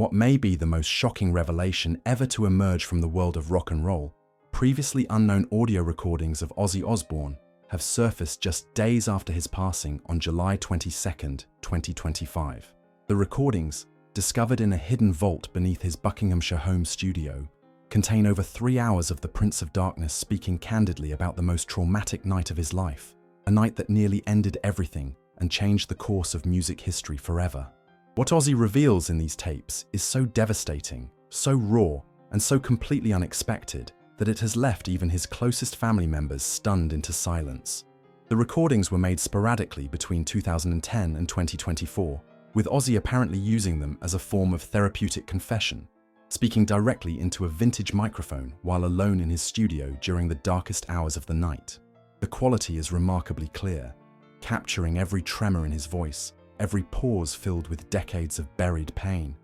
what may be the most shocking revelation ever to emerge from the world of rock and roll, previously unknown audio recordings of Ozzy Osbourne have surfaced just days after his passing on July 22nd, 2025. The recordings, discovered in a hidden vault beneath his Buckinghamshire home studio, contain over 3 hours of the Prince of Darkness speaking candidly about the most traumatic night of his life, a night that nearly ended everything and changed the course of music history forever. What Ozzy reveals in these tapes is so devastating, so raw, and so completely unexpected that it has left even his closest family members stunned into silence. The recordings were made sporadically between 2010 and 2024, with Ozzy apparently using them as a form of therapeutic confession, speaking directly into a vintage microphone while alone in his studio during the darkest hours of the night. The quality is remarkably clear, capturing every tremor in his voice, every pause filled with decades of buried pain,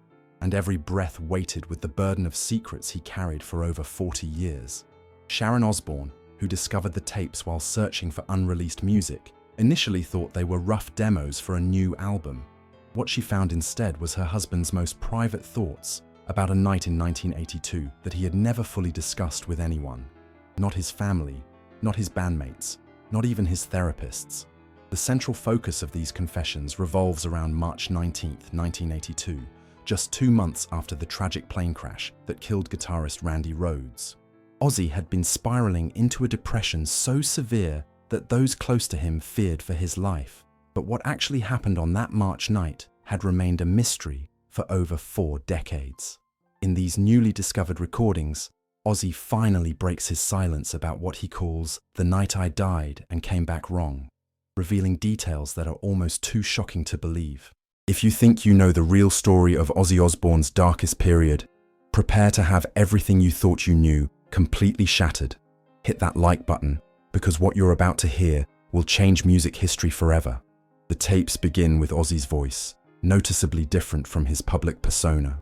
and every breath weighted with the burden of secrets he carried for over 40 years. Sharon Osbourne, who discovered the tapes while searching for unreleased music, initially thought they were rough demos for a new album. What she found instead was her husband's most private thoughts about a night in 1982 that he had never fully discussed with anyone. Not his family, not his bandmates, not even his therapists. The central focus of these confessions revolves around March 19, 1982, just 2 months after the tragic plane crash that killed guitarist Randy Rhoads. Ozzy had been spiraling into a depression so severe that those close to him feared for his life. But what actually happened on that March night had remained a mystery for over 4 decades. In these newly discovered recordings, Ozzy finally breaks his silence about what he calls the night I died and came back wrong, revealing details that are almost too shocking to believe. If you think you know the real story of Ozzy Osbourne's darkest period, prepare to have everything you thought you knew completely shattered. Hit that like button, because what you're about to hear will change music history forever. The tapes begin with Ozzy's voice, noticeably different from his public persona,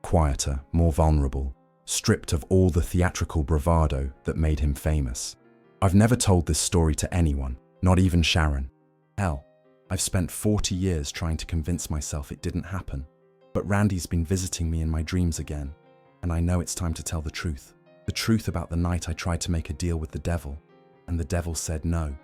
quieter, more vulnerable, stripped of all the theatrical bravado that made him famous. I've never told this story to anyone, not even Sharon. Hell, I've spent 40 years trying to convince myself it didn't happen. But Randy's been visiting me in my dreams again, and I know it's time to tell the truth. The truth about the night I tried to make a deal with the devil, and the devil said no.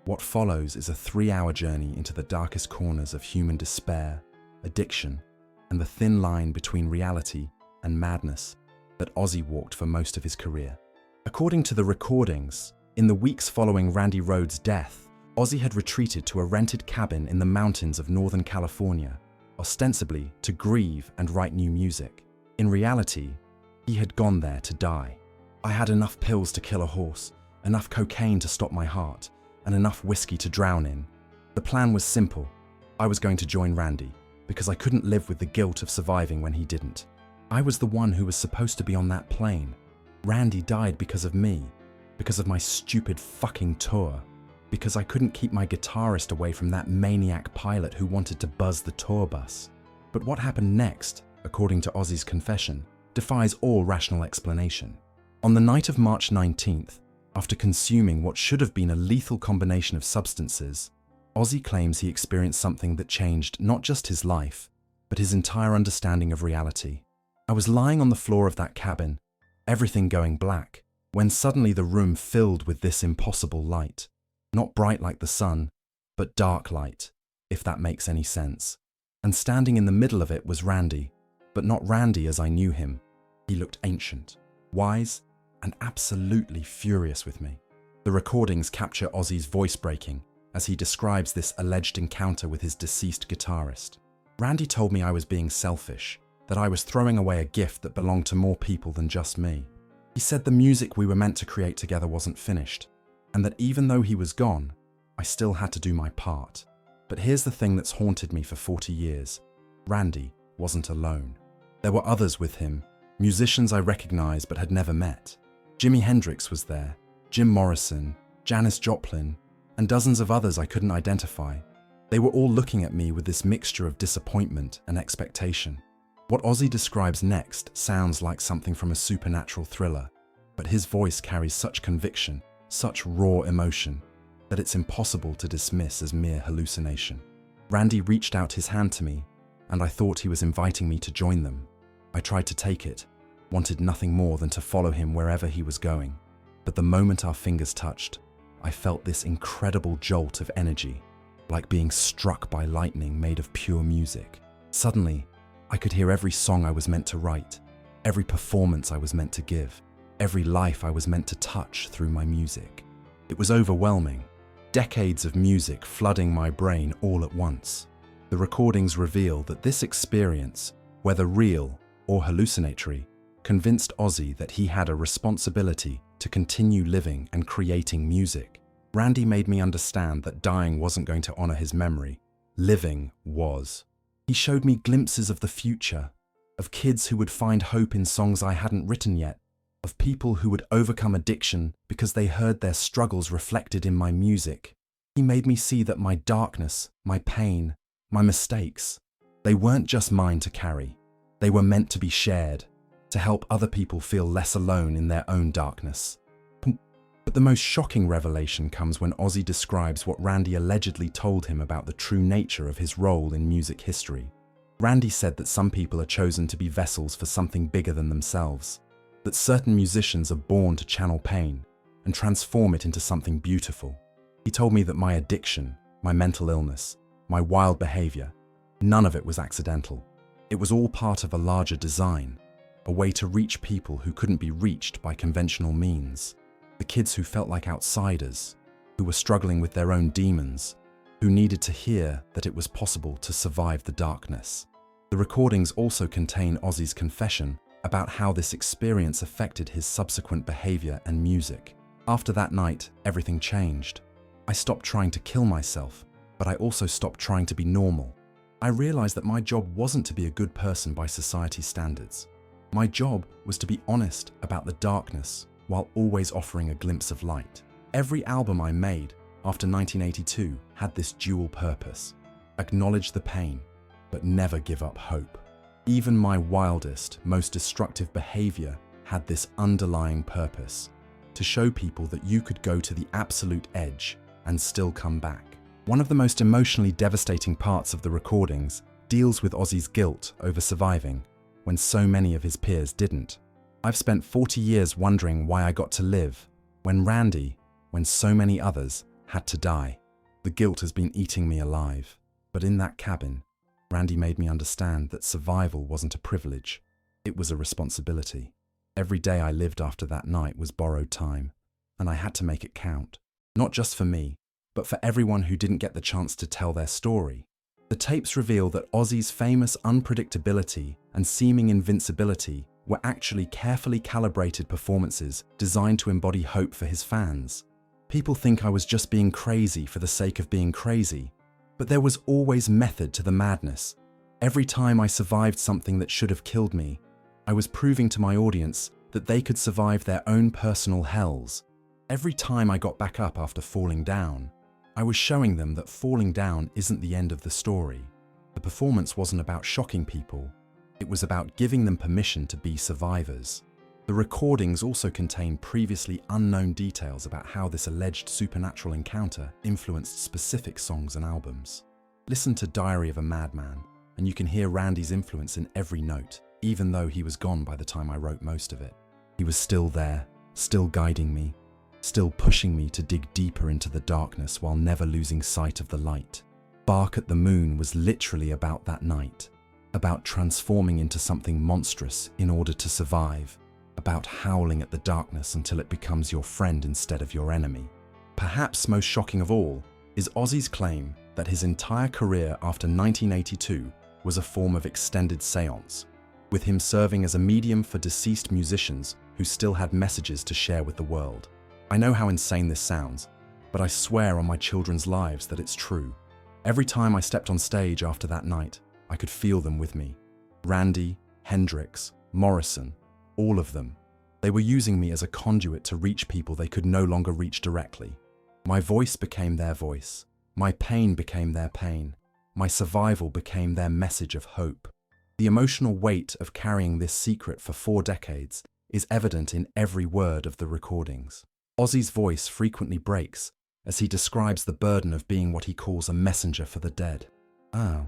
What follows is a 3-hour journey into the darkest corners of human despair, addiction, and the thin line between reality and madness that Ozzy walked for most of his career. According to the recordings, in the weeks following Randy Rhoads' death, Ozzy had retreated to a rented cabin in the mountains of Northern California, ostensibly to grieve and write new music. In reality, he had gone there to die. I had enough pills to kill a horse, enough cocaine to stop my heart, and enough whiskey to drown in. The plan was simple. I was going to join Randy, because I couldn't live with the guilt of surviving when he didn't. I was the one who was supposed to be on that plane. Randy died because of me, because of my stupid fucking tour, because I couldn't keep my guitarist away from that maniac pilot who wanted to buzz the tour bus. But what happened next, according to Ozzy's confession, defies all rational explanation. On the night of March 19th, after consuming what should have been a lethal combination of substances, Ozzy claims he experienced something that changed not just his life, but his entire understanding of reality. I was lying on the floor of that cabin, everything going black, when suddenly the room filled with this impossible light. Not bright like the sun, but dark light, if that makes any sense. And standing in the middle of it was Randy, but not Randy as I knew him. He looked ancient, wise, and absolutely furious with me. The recordings capture Ozzy's voice breaking as he describes this alleged encounter with his deceased guitarist. Randy told me I was being selfish, that I was throwing away a gift that belonged to more people than just me. He said the music we were meant to create together wasn't finished, and that even though he was gone, I still had to do my part. But here's the thing that's haunted me for 40 years. Randy wasn't alone. There were others with him, musicians I recognized but had never met. Jimi Hendrix was there, Jim Morrison, Janis Joplin, and dozens of others I couldn't identify. They were all looking at me with this mixture of disappointment and expectation. What Ozzy describes next sounds like something from a supernatural thriller, but his voice carries such conviction, such raw emotion, that it's impossible to dismiss as mere hallucination. Randy reached out his hand to me, and I thought he was inviting me to join them. I tried to take it, wanted nothing more than to follow him wherever he was going. But the moment our fingers touched, I felt this incredible jolt of energy, like being struck by lightning made of pure music. Suddenly, I could hear every song I was meant to write, every performance I was meant to give, every life I was meant to touch through my music. It was overwhelming, decades of music flooding my brain all at once. The recordings reveal that this experience, whether real or hallucinatory, convinced Ozzy that he had a responsibility to continue living and creating music. Randy made me understand that dying wasn't going to honor his memory. Living was. He showed me glimpses of the future, of kids who would find hope in songs I hadn't written yet, of people who would overcome addiction because they heard their struggles reflected in my music. He made me see that my darkness, my pain, my mistakes, they weren't just mine to carry. They were meant to be shared, to help other people feel less alone in their own darkness. But the most shocking revelation comes when Ozzy describes what Randy allegedly told him about the true nature of his role in music history. Randy said that some people are chosen to be vessels for something bigger than themselves, that certain musicians are born to channel pain and transform it into something beautiful. He told me that my addiction, my mental illness, my wild behavior, none of it was accidental. It was all part of a larger design, a way to reach people who couldn't be reached by conventional means. The kids who felt like outsiders, who were struggling with their own demons, who needed to hear that it was possible to survive the darkness. The recordings also contain Ozzy's confession about how this experience affected his subsequent behavior and music. After that night, everything changed. I stopped trying to kill myself, but I also stopped trying to be normal. I realized that my job wasn't to be a good person by society's standards. My job was to be honest about the darkness while always offering a glimpse of light. Every album I made after 1982 had this dual purpose: acknowledge the pain, but never give up hope. Even my wildest, most destructive behavior had this underlying purpose: to show people that you could go to the absolute edge and still come back. One of the most emotionally devastating parts of the recordings deals with Ozzy's guilt over surviving when so many of his peers didn't. I've spent 40 years wondering why I got to live when so many others had to die. The guilt has been eating me alive. But in that cabin, Randy made me understand that survival wasn't a privilege, it was a responsibility. Every day I lived after that night was borrowed time, and I had to make it count. Not just for me, but for everyone who didn't get the chance to tell their story. The tapes reveal that Ozzy's famous unpredictability and seeming invincibility were actually carefully calibrated performances designed to embody hope for his fans. People think I was just being crazy for the sake of being crazy, but there was always method to the madness. Every time I survived something that should have killed me, I was proving to my audience that they could survive their own personal hells. Every time I got back up after falling down, I was showing them that falling down isn't the end of the story. The performance wasn't about shocking people. It was about giving them permission to be survivors. The recordings also contain previously unknown details about how this alleged supernatural encounter influenced specific songs and albums. Listen to Diary of a Madman, and you can hear Randy's influence in every note, even though he was gone by the time I wrote most of it. He was still there, still guiding me, still pushing me to dig deeper into the darkness while never losing sight of the light. Bark at the Moon was literally about that night, about transforming into something monstrous in order to survive, about howling at the darkness until it becomes your friend instead of your enemy. Perhaps most shocking of all is Ozzy's claim that his entire career after 1982 was a form of extended seance, with him serving as a medium for deceased musicians who still had messages to share with the world. I know how insane this sounds, but I swear on my children's lives that it's true. Every time I stepped on stage after that night, I could feel them with me. Randy, Hendrix, Morrison, all of them. They were using me as a conduit to reach people they could no longer reach directly. My voice became their voice. My pain became their pain. My survival became their message of hope. The emotional weight of carrying this secret for 4 decades is evident in every word of the recordings. Ozzy's voice frequently breaks as he describes the burden of being what he calls a messenger for the dead. Oh,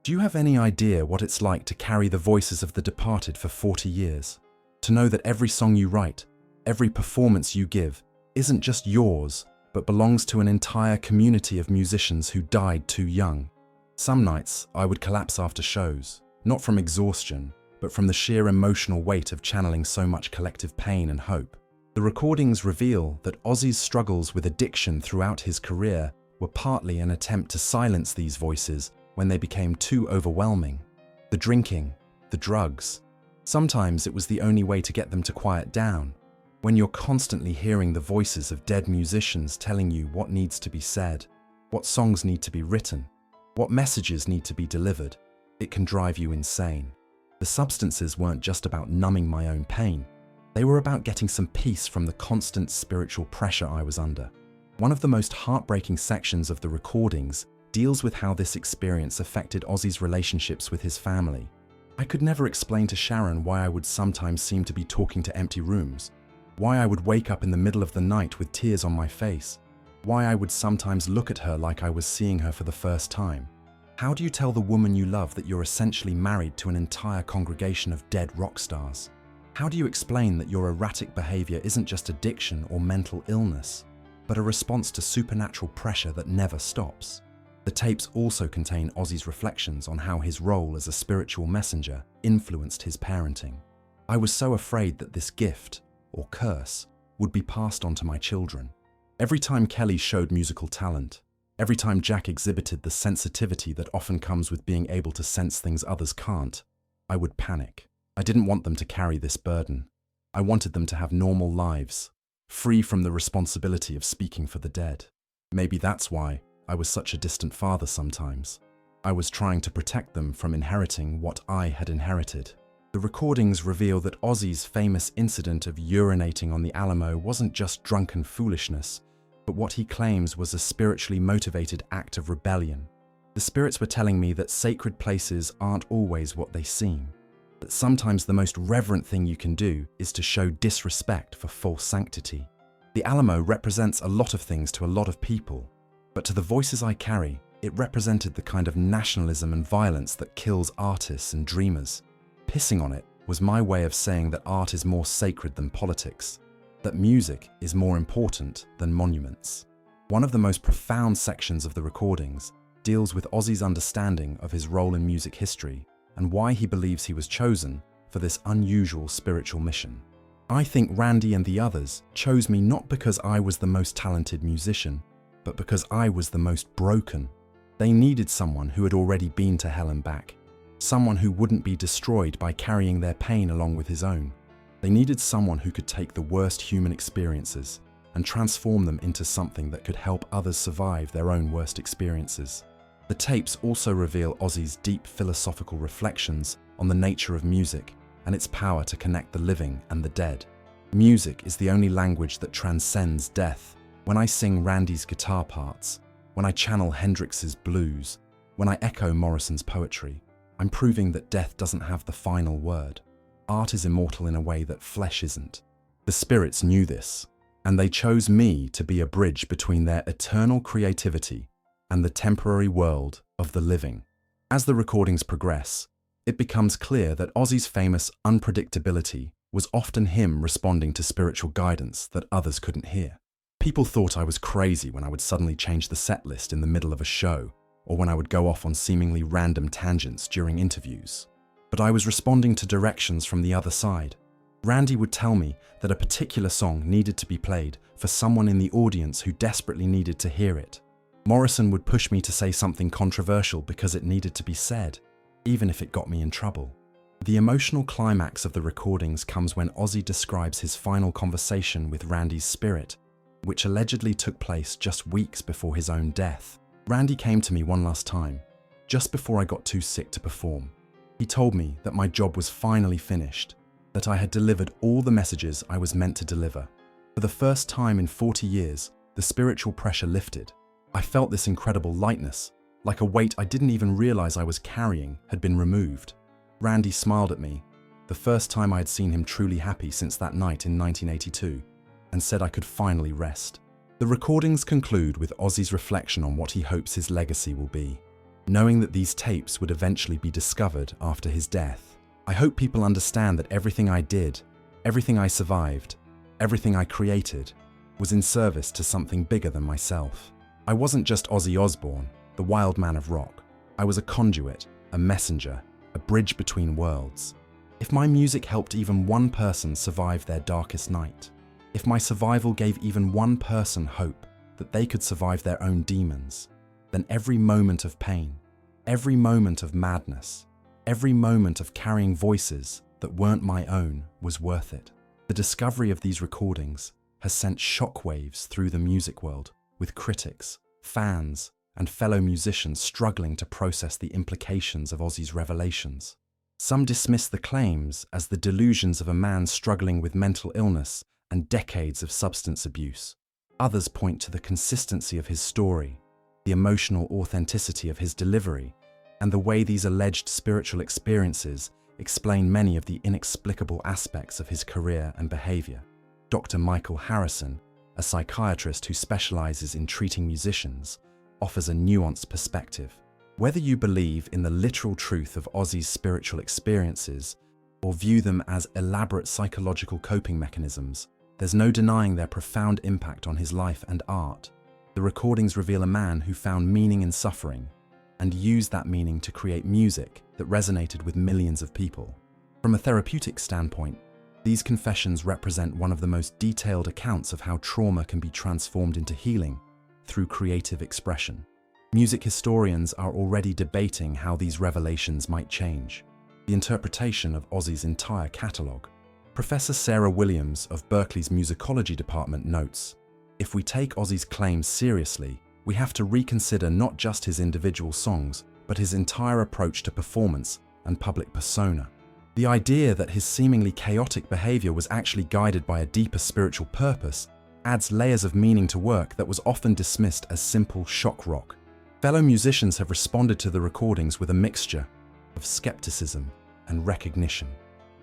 Do you have any idea what it's like to carry the voices of the departed for 40 years? To know that every song you write, every performance you give, isn't just yours, but belongs to an entire community of musicians who died too young. Some nights, I would collapse after shows, not from exhaustion, but from the sheer emotional weight of channeling so much collective pain and hope. The recordings reveal that Ozzy's struggles with addiction throughout his career were partly an attempt to silence these voices when they became too overwhelming. The drinking, the drugs. Sometimes it was the only way to get them to quiet down. When you're constantly hearing the voices of dead musicians telling you what needs to be said, what songs need to be written, what messages need to be delivered, it can drive you insane. The substances weren't just about numbing my own pain. They were about getting some peace from the constant spiritual pressure I was under. One of the most heartbreaking sections of the recordings deals with how this experience affected Ozzy's relationships with his family. I could never explain to Sharon why I would sometimes seem to be talking to empty rooms, why I would wake up in the middle of the night with tears on my face, why I would sometimes look at her like I was seeing her for the first time. How do you tell the woman you love that you're essentially married to an entire congregation of dead rock stars? How do you explain that your erratic behavior isn't just addiction or mental illness, but a response to supernatural pressure that never stops? The tapes also contain Ozzy's reflections on how his role as a spiritual messenger influenced his parenting. I was so afraid that this gift, or curse, would be passed on to my children. Every time Kelly showed musical talent, every time Jack exhibited the sensitivity that often comes with being able to sense things others can't, I would panic. I didn't want them to carry this burden. I wanted them to have normal lives, free from the responsibility of speaking for the dead. Maybe that's why I was such a distant father sometimes. I was trying to protect them from inheriting what I had inherited. The recordings reveal that Ozzy's famous incident of urinating on the Alamo wasn't just drunken foolishness, but what he claims was a spiritually motivated act of rebellion. The spirits were telling me that sacred places aren't always what they seem, that sometimes the most reverent thing you can do is to show disrespect for false sanctity. The Alamo represents a lot of things to a lot of people, but to the voices I carry, it represented the kind of nationalism and violence that kills artists and dreamers. Pissing on it was my way of saying that art is more sacred than politics, that music is more important than monuments. One of the most profound sections of the recordings deals with Ozzy's understanding of his role in music history and why he believes he was chosen for this unusual spiritual mission. I think Randy and the others chose me not because I was the most talented musician, but because I was the most broken. They needed someone who had already been to hell and back, someone who wouldn't be destroyed by carrying their pain along with his own. They needed someone who could take the worst human experiences and transform them into something that could help others survive their own worst experiences. The tapes also reveal Ozzy's deep philosophical reflections on the nature of music and its power to connect the living and the dead. Music is the only language that transcends death. When I sing Randy's guitar parts, when I channel Hendrix's blues, when I echo Morrison's poetry, I'm proving that death doesn't have the final word. Art is immortal in a way that flesh isn't. The spirits knew this, and they chose me to be a bridge between their eternal creativity and the temporary world of the living. As the recordings progress, it becomes clear that Ozzy's famous unpredictability was often him responding to spiritual guidance that others couldn't hear. People thought I was crazy when I would suddenly change the set list in the middle of a show, or when I would go off on seemingly random tangents during interviews. But I was responding to directions from the other side. Randy would tell me that a particular song needed to be played for someone in the audience who desperately needed to hear it. Morrison would push me to say something controversial because it needed to be said, even if it got me in trouble. The emotional climax of the recordings comes when Ozzy describes his final conversation with Randy's spirit, which allegedly took place just weeks before his own death. Randy came to me one last time, just before I got too sick to perform. He told me that my job was finally finished, that I had delivered all the messages I was meant to deliver. For the first time in 40 years, the spiritual pressure lifted. I felt this incredible lightness, like a weight I didn't even realize I was carrying had been removed. Randy smiled at me, the first time I had seen him truly happy since that night in 1982, and said I could finally rest. The recordings conclude with Ozzy's reflection on what he hopes his legacy will be. knowing that these tapes would eventually be discovered after his death. I hope people understand that everything I did, everything I survived, everything I created, was in service to something bigger than myself. I wasn't just Ozzy Osbourne, the wild man of rock. I was a conduit, a messenger, a bridge between worlds. If my music helped even one person survive their darkest night, if my survival gave even one person hope that they could survive their own demons, then every moment of pain, every moment of madness, every moment of carrying voices that weren't my own was worth it. The discovery of these recordings has sent shockwaves through the music world, with critics, fans, and fellow musicians struggling to process the implications of Ozzy's revelations. Some dismiss the claims as the delusions of a man struggling with mental illness and decades of substance abuse. Others point to the consistency of his story, the emotional authenticity of his delivery, and the way these alleged spiritual experiences explain many of the inexplicable aspects of his career and behavior. Dr. Michael Harrison, a psychiatrist who specializes in treating musicians, offers a nuanced perspective. Whether you believe in the literal truth of Ozzy's spiritual experiences or view them as elaborate psychological coping mechanisms, there's no denying their profound impact on his life and art. The recordings reveal a man who found meaning in suffering and used that meaning to create music that resonated with millions of people. From a therapeutic standpoint, these confessions represent one of the most detailed accounts of how trauma can be transformed into healing through creative expression. Music historians are already debating how these revelations might change the interpretation of Ozzy's entire catalogue. Professor Sarah Williams of Berkeley's musicology department notes, "If we take Ozzy's claims seriously, we have to reconsider not just his individual songs, but his entire approach to performance and public persona. The idea that his seemingly chaotic behavior was actually guided by a deeper spiritual purpose adds layers of meaning to work that was often dismissed as simple shock rock." Fellow musicians have responded to the recordings with a mixture of skepticism and recognition.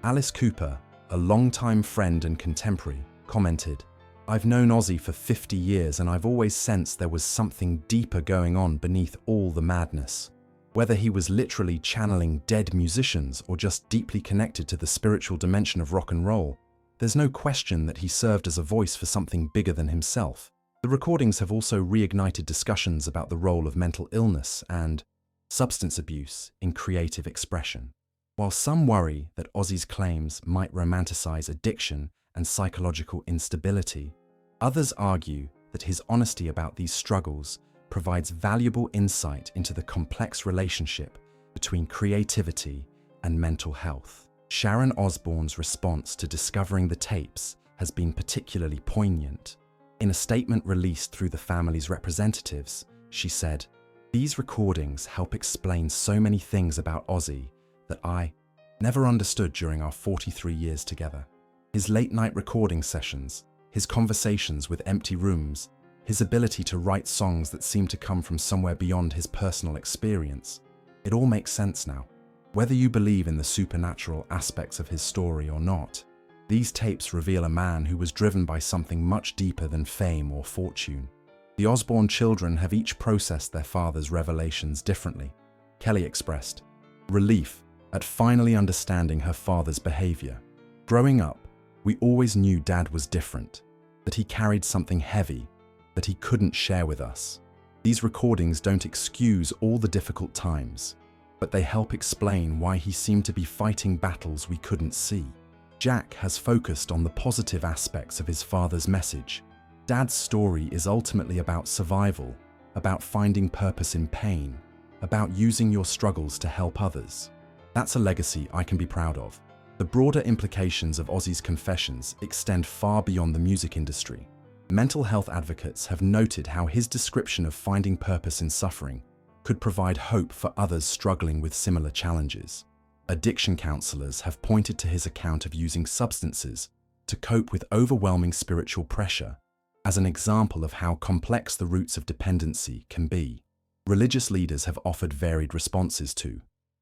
Alice Cooper, a longtime friend and contemporary, commented, "I've known Ozzy for 50 years and I've always sensed there was something deeper going on beneath all the madness. Whether he was literally channeling dead musicians or just deeply connected to the spiritual dimension of rock and roll, there's no question that he served as a voice for something bigger than himself." The recordings have also reignited discussions about the role of mental illness and substance abuse in creative expression. While some worry that Ozzy's claims might romanticize addiction and psychological instability, others argue that his honesty about these struggles provides valuable insight into the complex relationship between creativity and mental health. Sharon Osbourne's response to discovering the tapes has been particularly poignant. In a statement released through the family's representatives, she said, "These recordings help explain so many things about Ozzy that I never understood during our 43 years together. His late-night recording sessions, his conversations with empty rooms, his ability to write songs that seem to come from somewhere beyond his personal experience. It all makes sense now. Whether you believe in the supernatural aspects of his story or not, these tapes reveal a man who was driven by something much deeper than fame or fortune." The Osbourne children have each processed their father's revelations differently. Kelly expressed relief at finally understanding her father's behavior. "Growing up, we always knew Dad was different, that he carried something heavy that he couldn't share with us. These recordings don't excuse all the difficult times, but they help explain why he seemed to be fighting battles we couldn't see." Jack has focused on the positive aspects of his father's message. Dad's story is ultimately about survival, about finding purpose in pain, about using your struggles to help others. That's a legacy I can be proud of. The broader implications of Ozzy's confessions extend far beyond the music industry. Mental health advocates have noted how his description of finding purpose in suffering could provide hope for others struggling with similar challenges. Addiction counselors have pointed to his account of using substances to cope with overwhelming spiritual pressure as an example of how complex the roots of dependency can be. Religious leaders have offered varied responses to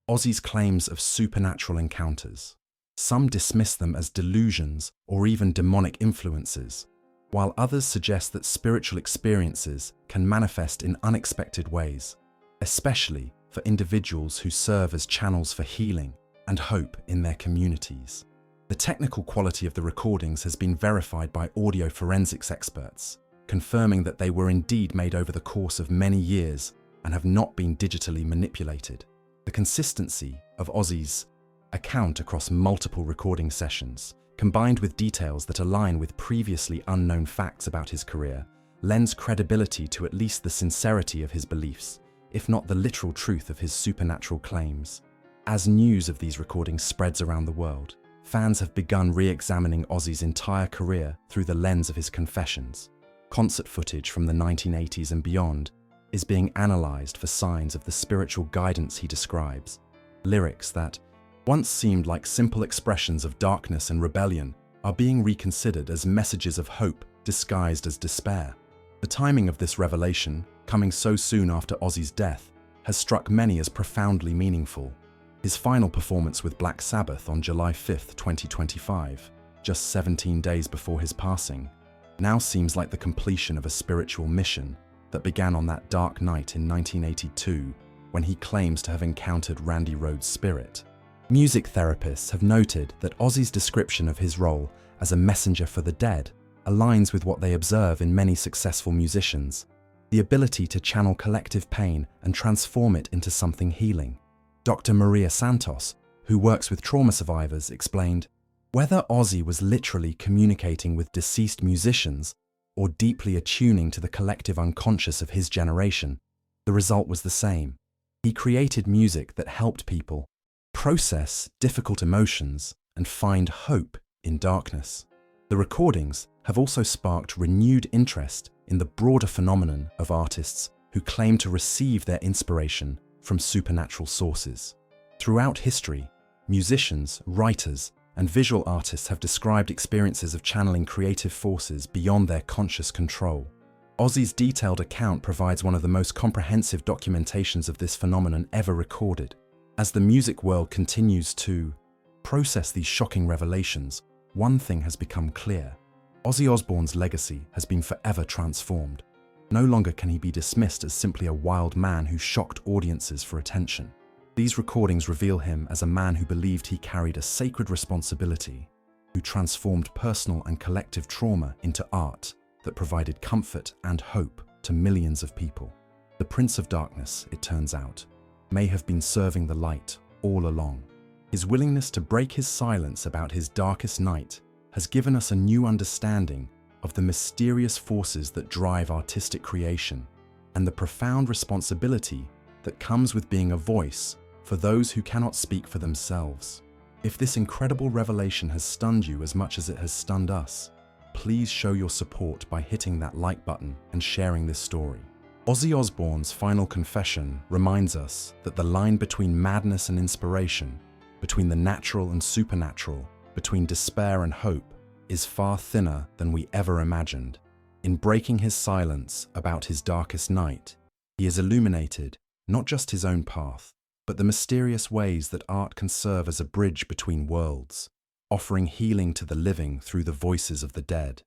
Ozzy's claims of supernatural encounters. Some dismiss them as delusions or even demonic influences, while others suggest that spiritual experiences can manifest in unexpected ways, especially for individuals who serve as channels for healing and hope in their communities. The technical quality of the recordings has been verified by audio forensics experts, confirming that they were indeed made over the course of many years and have not been digitally manipulated. The consistency of Ozzy's account across multiple recording sessions, combined with details that align with previously unknown facts about his career, lends credibility to at least the sincerity of his beliefs, if not the literal truth of his supernatural claims. As news of these recordings spreads around the world, fans have begun re-examining Ozzy's entire career through the lens of his confessions. Concert footage from the 1980s and beyond is being analysed for signs of the spiritual guidance he describes. Lyrics that once seemed like simple expressions of darkness and rebellion are being reconsidered as messages of hope disguised as despair. The timing of this revelation, coming so soon after Ozzy's death, has struck many as profoundly meaningful. His final performance with Black Sabbath on July 5, 2025, just 17 days before his passing, now seems like the completion of a spiritual mission that began on that dark night in 1982 when he claims to have encountered Randy Rhoads' spirit. Music therapists have noted that Ozzy's description of his role as a messenger for the dead aligns with what they observe in many successful musicians: the ability to channel collective pain and transform it into something healing. Dr. Maria Santos, who works with trauma survivors, explained, "Whether Ozzy was literally communicating with deceased musicians or deeply attuning to the collective unconscious of his generation, the result was the same. He created music that helped people process difficult emotions and find hope in darkness." The recordings have also sparked renewed interest in the broader phenomenon of artists who claim to receive their inspiration from supernatural sources. Throughout history, musicians, writers, and visual artists have described experiences of channeling creative forces beyond their conscious control. Ozzy's detailed account provides one of the most comprehensive documentations of this phenomenon ever recorded. As the music world continues to process these shocking revelations, one thing has become clear: Ozzy Osbourne's legacy has been forever transformed. No longer can he be dismissed as simply a wild man who shocked audiences for attention. These recordings reveal him as a man who believed he carried a sacred responsibility, who transformed personal and collective trauma into art that provided comfort and hope to millions of people. The Prince of Darkness, it turns out, may have been serving the light all along. His willingness to break his silence about his darkest night has given us a new understanding of the mysterious forces that drive artistic creation and the profound responsibility that comes with being a voice for those who cannot speak for themselves. If this incredible revelation has stunned you as much as it has stunned us, please show your support by hitting that like button and sharing this story. Ozzy Osbourne's final confession reminds us that the line between madness and inspiration, between the natural and supernatural, between despair and hope, is far thinner than we ever imagined. In breaking his silence about his darkest night, he has illuminated not just his own path, but the mysterious ways that art can serve as a bridge between worlds, offering healing to the living through the voices of the dead.